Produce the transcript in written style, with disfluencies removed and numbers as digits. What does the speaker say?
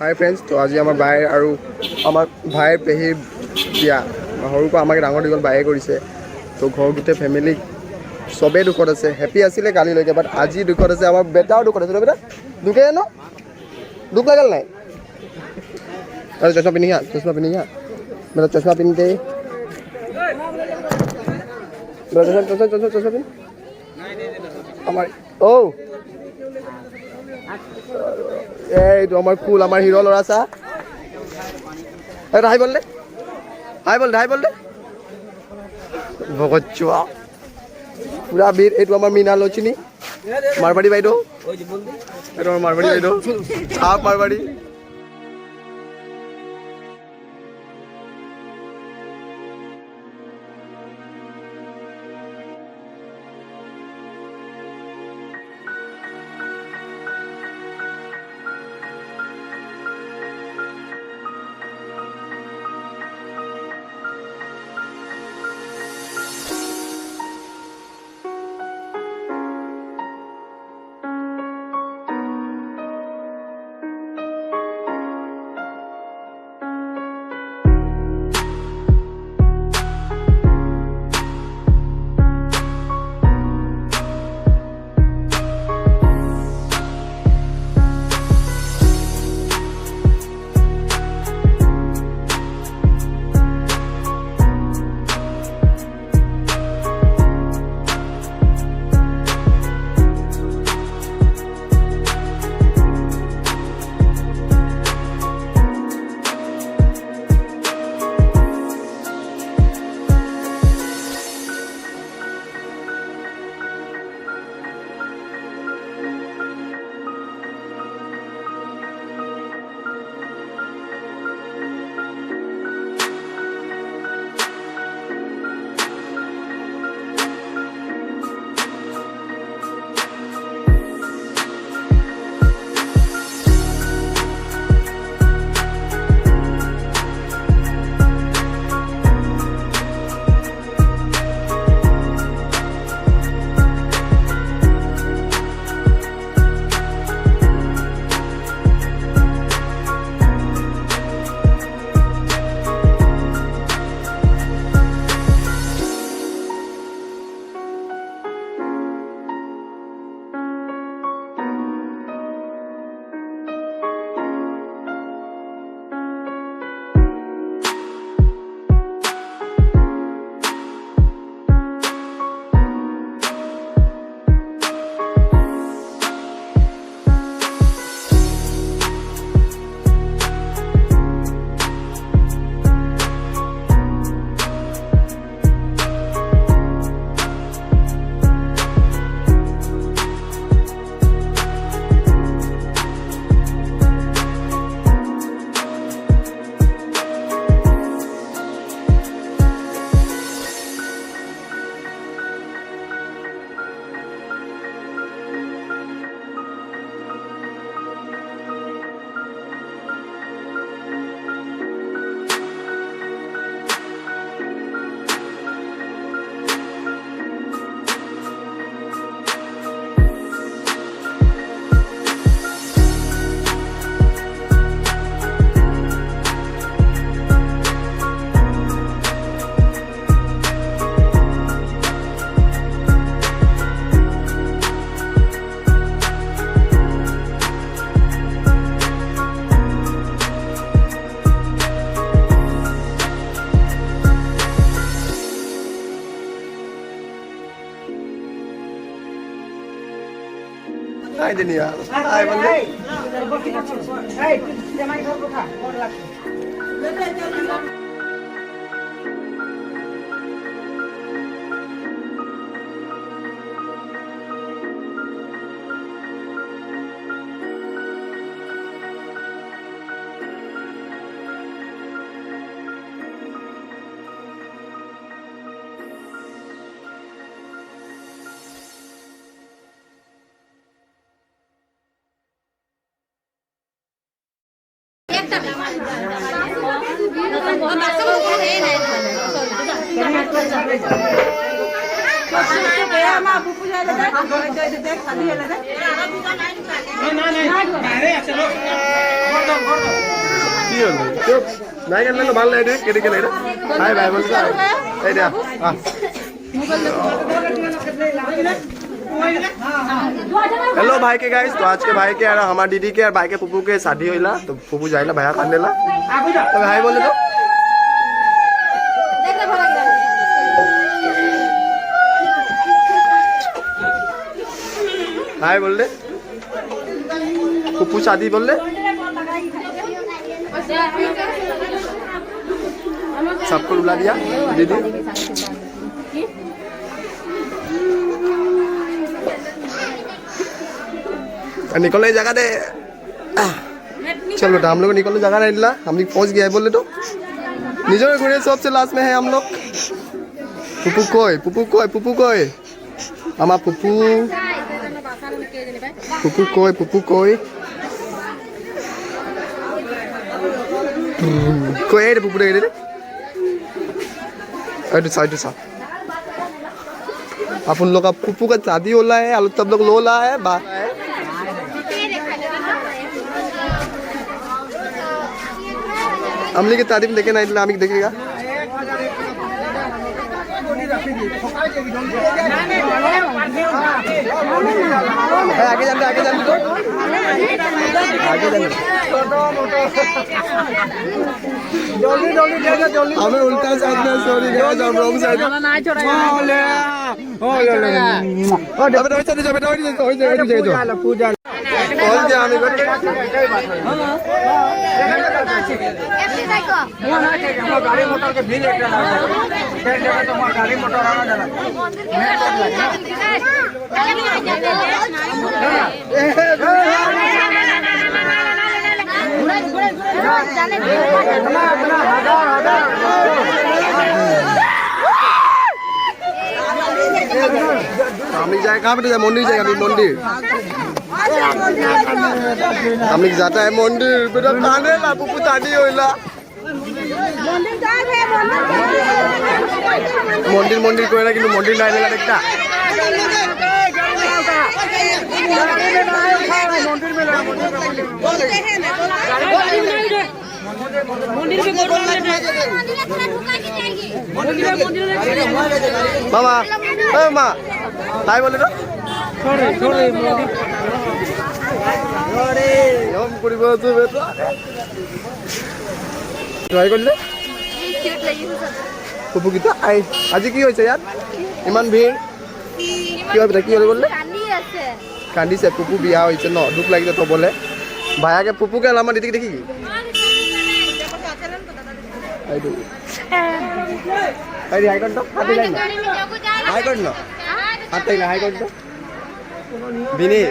High friends, তো আজি আমাৰ বায়ে আৰু আমাৰ ভাইৰ পেহীৰ বিয়া। সৰুৰ পৰা আমাক ডাঙৰ দীঘল বায়ে কৰিছে। তো ঘৰ গোটেই ফেমিলি চবেই দুখত আছে। হেপী আছিলে কালিলৈকে, বাট আজি দুখত আছে। আমাৰ বেটাও দুখত আছে ন বেটা? দুখে জানো? দুখ লাগাল নাই? আৰু চশমা পিন্ধি হা, চশমা পিন্ধি হা। বেটা চশমা পিন্ধতে চশমা পিন্ধ আমাৰ এইটো আমাৰ কুল, আমাৰ হিৰ' ল'ৰা চা। হাই বল দে, হাই বল দে ভগত চোৱা পুৰা বীৰ। এইটো আমাৰ মীনা লচিনী, মাৰবাৰী বাইদেউ। এইটো আমাৰ মাৰবাৰী বাইদেউ, চাপ Marwari. Ay, Daniel. Ay, bende. কি হল চুপ নাই কেন ভাল লাগে রে কেটে কেলে রে হাই ভাই বলছ এই দে हेलो भाई के गाइस तो आज के भाई के और हमारे दीदी के और भाई के पुप्पू के शादी होइला तो पुप्पू जाइला भैया खाने ला तो भाई बोले तो भाई बोल दे पुप्पू शादी बोल दे सबको बुला दिया दीदी निकलने जगह दे चलो हम लोग निकलने जगह नहीं दिला हम लोग पहुंच गया है बोले तो निजोर घूरे सबसे लास्ट में है हम लोग पुप्पू कोई हमारा पुप्पू कोई कोई है रे पुप्पू रे ऐसा अपन लोग का पुप्पू का शादी होला है आलू तब लोग लोला है अमली की तारीफ देखे ना इतना अमिक देखेगा आगे जाने तो हमें उल्टा साइड में सॉरी गाइस हम रॉन्ग साइड पहुंच गया हमें गाड़ी मोटर के भीड़ गाड़ी मोटर हम जाए कहाँ पे जाए मंदिर जाएगा मंदिर हम जाता है मंदिर बेटा काने ला पुप्पू तानी होइला मंदिर कोई ना किन्तु मंदिर नहीं देगा देखता मामा मामा हाय बोले तो पुप्पू की आज की यार इमान भीड़ क्या कांदी से पुप्पू बिया न दुख लगे तो बोले भाया के पुप्पू के अलामा दीदी देखी हाईकोर्ट न हाथ हाईकोर्ट तो बिनी